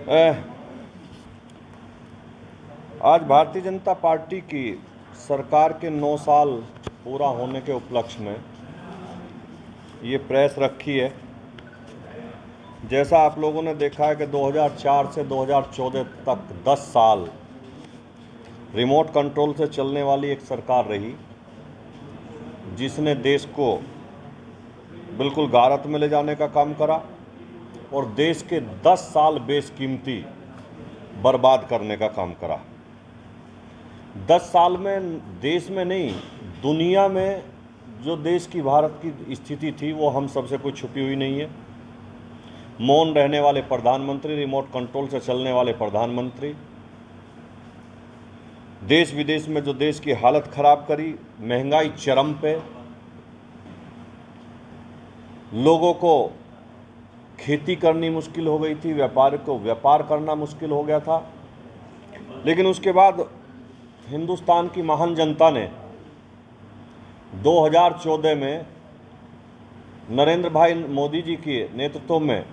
आज भारतीय जनता पार्टी की सरकार के 9 साल पूरा होने के उपलक्ष्य में ये प्रेस रखी है। जैसा आप लोगों ने देखा है कि 2004 से 2014 तक 10 साल रिमोट कंट्रोल से चलने वाली एक सरकार रही, जिसने देश को बिल्कुल गारत में ले जाने का काम करा और देश के 10 साल बेशकीमती बर्बाद करने का काम करा। 10 साल में देश में नहीं, दुनिया में जो देश की भारत की स्थिति थी वो हम सबसे कोई छुपी हुई नहीं है। मौन रहने वाले प्रधानमंत्री, रिमोट कंट्रोल से चलने वाले प्रधानमंत्री, देश विदेश में जो देश की हालत खराब करी, महंगाई चरम पे, लोगों को खेती करनी मुश्किल हो गई थी, व्यापार को व्यापार करना मुश्किल हो गया था। लेकिन उसके बाद हिंदुस्तान की महान जनता ने 2014 में नरेंद्र भाई मोदी जी के नेतृत्व में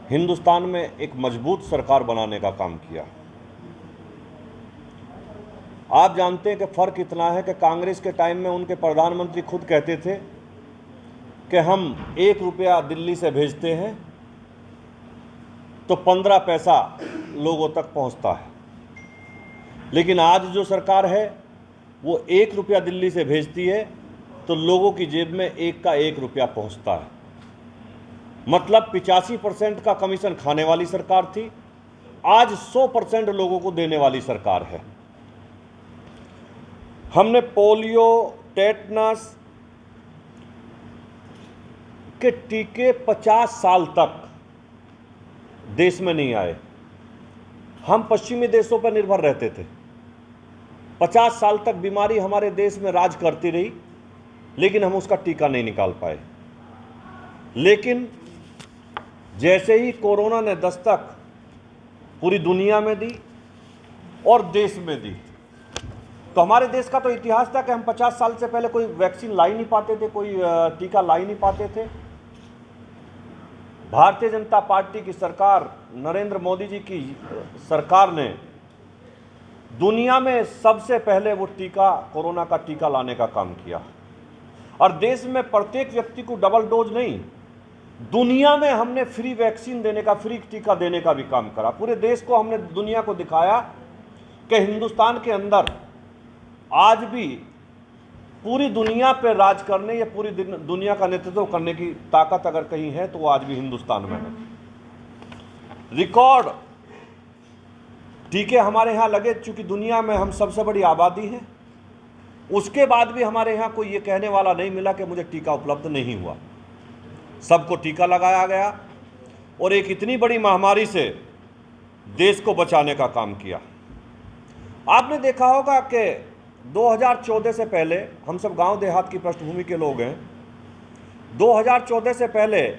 हिंदुस्तान में एक मजबूत सरकार बनाने का काम किया। आप जानते हैं कि फ़र्क इतना है कि कांग्रेस के टाइम में उनके प्रधानमंत्री खुद कहते थे कि हम 1 रुपया दिल्ली से भेजते हैं तो 15 पैसा लोगों तक पहुंचता है। लेकिन आज जो सरकार है वो 1 रुपया दिल्ली से भेजती है तो लोगों की जेब में 1 का 1 रुपया पहुंचता है। मतलब 85% का कमीशन खाने वाली सरकार थी, आज 100% लोगों को देने वाली सरकार है। हमने पोलियो, टेटनस के टीके 50 साल तक देश में नहीं आए। हम पश्चिमी देशों पर निर्भर रहते थे। 50 साल तक बीमारी हमारे देश में राज करती रही, लेकिन हम उसका टीका नहीं निकाल पाए। लेकिन जैसे ही कोरोना ने दस्तक पूरी दुनिया में दी और देश में दी, तो हमारे देश का तो इतिहास था कि हम 50 साल से पहले कोई वैक्सीन ला ही नहीं पाते थे, कोई टीका ला ही नहीं पाते थे। भारतीय जनता पार्टी की सरकार, नरेंद्र मोदी जी की सरकार ने दुनिया में सबसे पहले वो टीका, कोरोना का टीका लाने का काम किया। और देश में प्रत्येक व्यक्ति को डबल डोज नहीं, दुनिया में हमने फ्री वैक्सीन देने का, फ्री टीका देने का भी काम करा। पूरे देश को हमने, दुनिया को दिखाया कि हिंदुस्तान के अंदर आज भी पूरी दुनिया पे राज करने या पूरी दुनिया का नेतृत्व करने की ताकत अगर कहीं है तो वो आज भी हिंदुस्तान में है। रिकॉर्ड टीके हमारे यहाँ लगे, चूंकि दुनिया में हम सबसे बड़ी आबादी है। उसके बाद भी हमारे यहाँ कोई ये कहने वाला नहीं मिला कि मुझे टीका उपलब्ध नहीं हुआ। सबको टीका लगाया गया और एक इतनी बड़ी महामारी से देश को बचाने का काम किया। आपने देखा होगा कि 2014 से पहले, हम सब गांव देहात की पृष्ठभूमि के लोग हैं, 2014 से पहले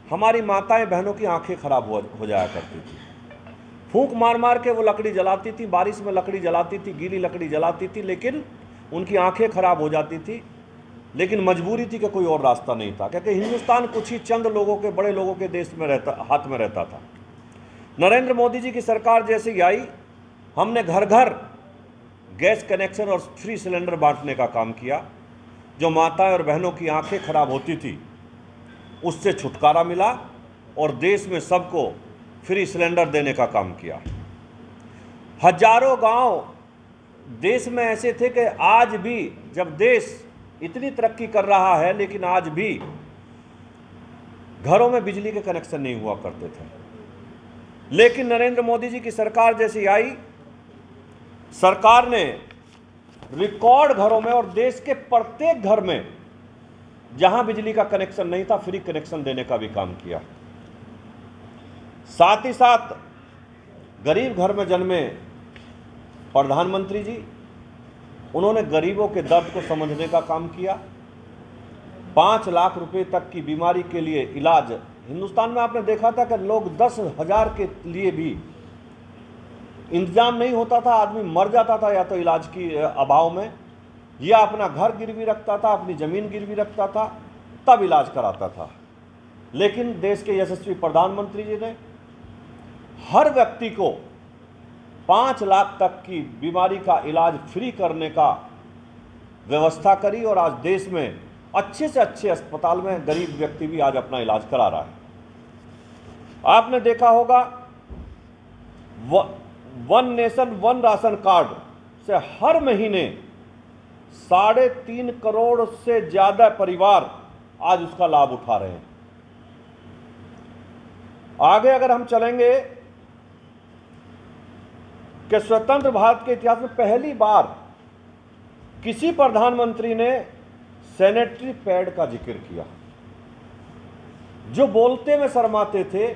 हमारी माताएं बहनों की आंखें खराब हो जाया करती थी। फूंक मार मार के वो लकड़ी जलाती थी, बारिश में लकड़ी जलाती थी, गीली लकड़ी जलाती थी, लेकिन उनकी आंखें खराब हो जाती थी। लेकिन मजबूरी थी कि कोई और रास्ता नहीं था, क्योंकि हिंदुस्तान कुछ ही चंद लोगों के, बड़े लोगों के देश में हाथ में रहता था। नरेंद्र मोदी जी की सरकार जैसे ही आई, हमने घर घर गैस कनेक्शन और फ्री सिलेंडर बांटने का काम किया। जो माताएं और बहनों की आंखें खराब होती थी उससे छुटकारा मिला और देश में सबको फ्री सिलेंडर देने का काम किया। हजारों गांव देश में ऐसे थे कि आज भी, जब देश इतनी तरक्की कर रहा है, लेकिन आज भी घरों में बिजली के कनेक्शन नहीं हुआ करते थे। लेकिन नरेंद्र मोदी जी की सरकार जैसी आई, सरकार ने रिकॉर्ड घरों में और देश के प्रत्येक घर में जहां बिजली का कनेक्शन नहीं था, फ्री कनेक्शन देने का भी काम किया। साथ ही साथ गरीब घर में जन्मे प्रधानमंत्री जी, उन्होंने गरीबों के दर्द को समझने का काम किया। 5 लाख रुपए तक की बीमारी के लिए इलाज, हिंदुस्तान में आपने देखा था कि लोग 10,000 के लिए भी इंतजाम नहीं होता था, आदमी मर जाता था या तो इलाज की अभाव में, या अपना घर गिरवी रखता था, अपनी ज़मीन गिरवी रखता था, तब इलाज कराता था। लेकिन देश के यशस्वी प्रधानमंत्री जी ने हर व्यक्ति को 5 लाख तक की बीमारी का इलाज फ्री करने का व्यवस्था करी और आज देश में अच्छे से अच्छे अस्पताल में गरीब व्यक्ति भी आज अपना इलाज करा रहा है। आपने देखा होगा one nation one ration card से हर महीने 3.5 करोड़ से ज्यादा परिवार आज उसका लाभ उठा रहे हैं। आगे अगर हम चलेंगे कि स्वतंत्र भारत के इतिहास में पहली बार किसी प्रधानमंत्री ने सैनिटरी पैड का जिक्र किया। जो बोलते में शर्माते थे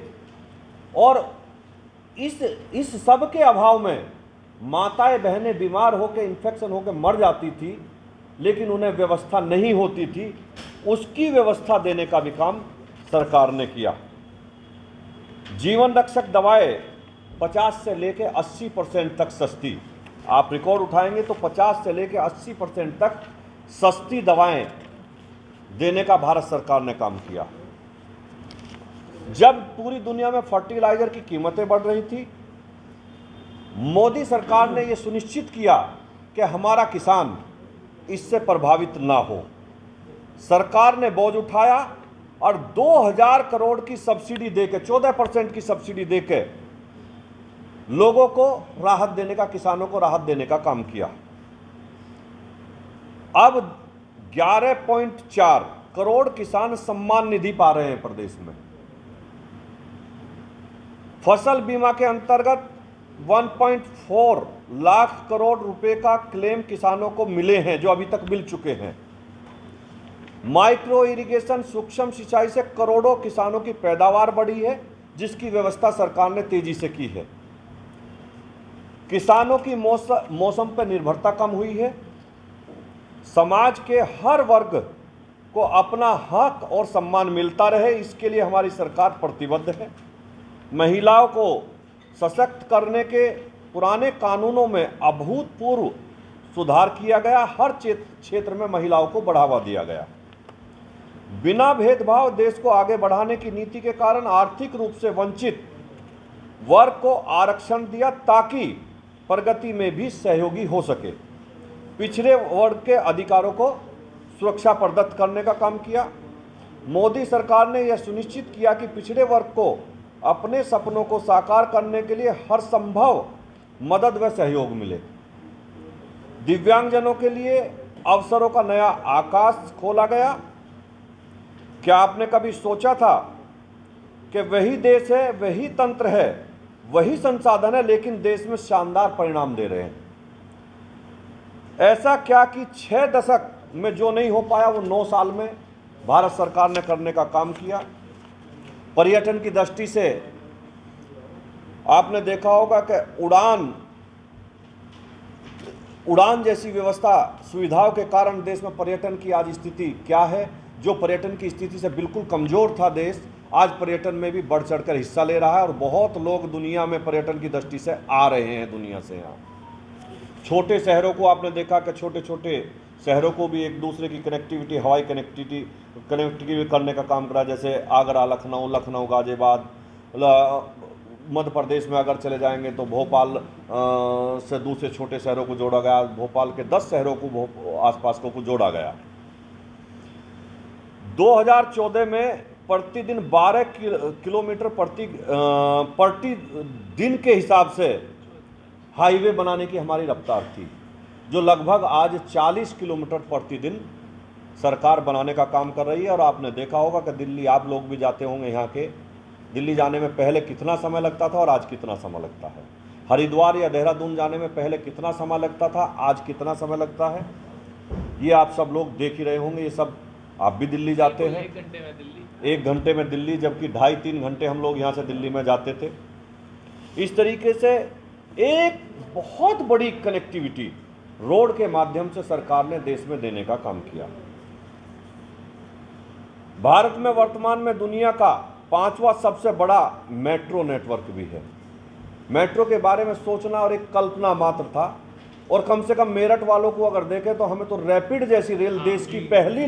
और इस सब के अभाव में माताएं बहनें बीमार होकर इन्फेक्शन होकर मर जाती थी, लेकिन उन्हें व्यवस्था नहीं होती थी, उसकी व्यवस्था देने का भी काम सरकार ने किया। जीवन रक्षक दवाएं 50 से लेकर 80% तक सस्ती, आप रिकॉर्ड उठाएंगे तो 50 से लेकर 80% तक सस्ती दवाएं देने का भारत सरकार ने काम किया। जब पूरी दुनिया में फर्टिलाइजर की कीमतें बढ़ रही थी, मोदी सरकार ने यह सुनिश्चित किया कि हमारा किसान इससे प्रभावित ना हो। सरकार ने बोझ उठाया और 2000 करोड़ की सब्सिडी देके 14% की सब्सिडी देके लोगों को राहत देने का, किसानों को राहत देने का काम किया। अब 11.4 करोड़ किसान सम्मान निधि पा रहे हैं प्रदेश में। फसल बीमा के अंतर्गत 1.4 लाख करोड़ रुपए का क्लेम किसानों को मिले हैं, जो अभी तक मिल चुके हैं। माइक्रो इरिगेशन सूक्ष्म सिंचाई से करोड़ों किसानों की पैदावार बढ़ी है, जिसकी व्यवस्था सरकार ने तेजी से की है। किसानों की मौसम पर निर्भरता कम हुई है। समाज के हर वर्ग को अपना हक और सम्मान मिलता रहे, इसके लिए हमारी सरकार प्रतिबद्ध है। महिलाओं को सशक्त करने के पुराने कानूनों में अभूतपूर्व सुधार किया गया। हर क्षेत्र में महिलाओं को बढ़ावा दिया गया। बिना भेदभाव देश को आगे बढ़ाने की नीति के कारण आर्थिक रूप से वंचित वर्ग को आरक्षण दिया, ताकि प्रगति में भी सहयोगी हो सके। पिछड़े वर्ग के अधिकारों को सुरक्षा प्रदत्त करने का काम किया। मोदी सरकार ने यह सुनिश्चित किया कि पिछड़े वर्ग को अपने सपनों को साकार करने के लिए हर संभव मदद व सहयोग मिले। दिव्यांगजनों के लिए अवसरों का नया आकाश खोला गया। क्या आपने कभी सोचा था कि वही देश है, वही तंत्र है, वही संसाधन है, लेकिन देश में शानदार परिणाम दे रहे हैं? ऐसा क्या कि 6 दशक में जो नहीं हो पाया वो 9 साल में भारत सरकार ने करने का काम किया। पर्यटन की दृष्टि से आपने देखा होगा कि उड़ान जैसी व्यवस्था, सुविधाओं के कारण देश में पर्यटन की आज स्थिति क्या है। जो पर्यटन की स्थिति से बिल्कुल कमजोर था देश, आज पर्यटन में भी बढ़ चढ़कर हिस्सा ले रहा है और बहुत लोग दुनिया में पर्यटन की दृष्टि से आ रहे हैं दुनिया से। यहाँ छोटे शहरों को आपने देखा कि छोटे छोटे शहरों को भी एक दूसरे की कनेक्टिविटी, हवाई कनेक्टिविटी करने का काम करा। जैसे आगरा, लखनऊ, गाजियाबाद, मध्य प्रदेश में अगर चले जाएंगे तो भोपाल से दूसरे छोटे शहरों को जोड़ा गया। भोपाल के 10 शहरों को आसपास को जोड़ा गया। 2014 में प्रतिदिन 12 किलोमीटर प्रति दिन के हिसाब से हाईवे बनाने की हमारी रफ्तार थी, जो लगभग आज 40 किलोमीटर प्रतिदिन सरकार बनाने का काम कर रही है। और आपने देखा होगा कि दिल्ली, आप लोग भी जाते होंगे यहाँ के, दिल्ली जाने में पहले कितना समय लगता था और आज कितना समय लगता है। हरिद्वार या देहरादून जाने में पहले कितना समय लगता था, आज कितना समय लगता है, ये आप सब लोग देख ही रहे होंगे। ये सब आप भी दिल्ली जाते हैं, 1 घंटे में दिल्ली, जबकि 2.5-3 घंटे हम लोग यहाँ से दिल्ली में जाते थे। इस तरीके से एक बहुत बड़ी कनेक्टिविटी रोड के माध्यम से सरकार ने देश में देने का काम किया। भारत में वर्तमान में दुनिया का 5वां सबसे बड़ा मेट्रो नेटवर्क भी है। मेट्रो के बारे में सोचना और एक कल्पना मात्र था, और कम से कम मेरठ वालों को अगर देखें तो हमें तो रैपिड जैसी रेल, देश की पहली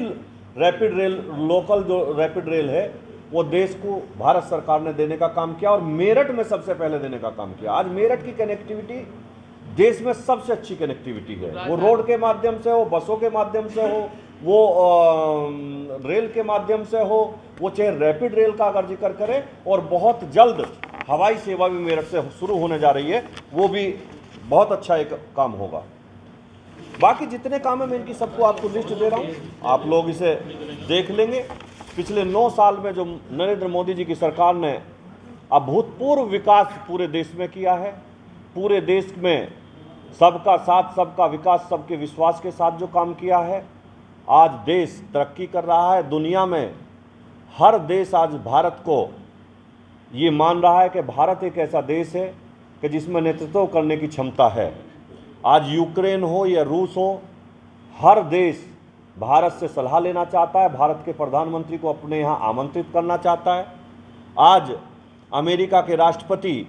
रैपिड रेल, लोकल जो रैपिड रेल है, वो देश को भारत सरकार ने देने का काम किया और मेरठ में सबसे पहले देने का काम किया। आज मेरठ की कनेक्टिविटी देश में सबसे अच्छी कनेक्टिविटी है। वो रोड के माध्यम से हो, बसों के माध्यम से हो, वो रेल के माध्यम से हो, वो चाहे रैपिड रेल का अगर जिक्र करें, और बहुत जल्द हवाई सेवा भी मेरठ से शुरू होने जा रही है, वो भी बहुत अच्छा एक काम होगा। बाकी जितने काम है मैं इनकी सबको आपको लिस्ट दे रहा हूँ, आप लोग इसे देख लेंगे। पिछले 9 साल में जो नरेंद्र मोदी जी की सरकार ने अभूतपूर्व विकास पूरे देश में किया है, पूरे देश में सबका साथ सबका विकास सबके विश्वास के साथ जो काम किया है, आज देश तरक्की कर रहा है। दुनिया में हर देश आज भारत को ये मान रहा है कि भारत एक ऐसा देश है कि जिसमें नेतृत्व करने की क्षमता है। आज यूक्रेन हो या रूस हो, हर देश भारत से सलाह लेना चाहता है, भारत के प्रधानमंत्री को अपने यहाँ आमंत्रित करना चाहता है। आज अमेरिका के राष्ट्रपति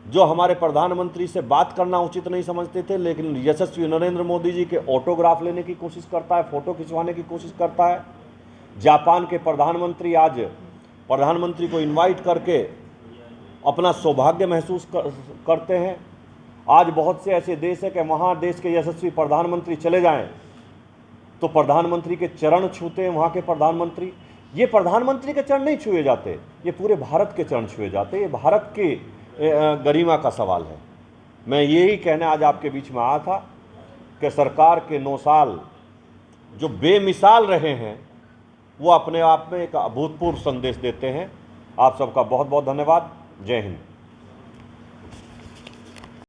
जो हमारे प्रधानमंत्री से बात करना उचित नहीं समझते थे, लेकिन यशस्वी नरेंद्र मोदी जी के ऑटोग्राफ लेने की कोशिश करता है, फ़ोटो खिंचवाने की कोशिश करता है। जापान के प्रधानमंत्री आज प्रधानमंत्री को इनवाइट करके अपना सौभाग्य महसूस करते हैं। आज बहुत से ऐसे देश हैं कि वहाँ देश के यशस्वी प्रधानमंत्री चले जाएं तो प्रधानमंत्री के चरण छूते हैं वहाँ के प्रधानमंत्री। ये प्रधानमंत्री के चरण नहीं छुए जाते, ये पूरे भारत के चरण छुए जाते। ये भारत की गरिमा का सवाल है। मैं यही कहने आज आपके बीच में आया था कि सरकार के 9 साल जो बेमिसाल रहे हैं, वो अपने आप में एक अभूतपूर्व संदेश देते हैं। आप सबका बहुत बहुत धन्यवाद। जय हिंद।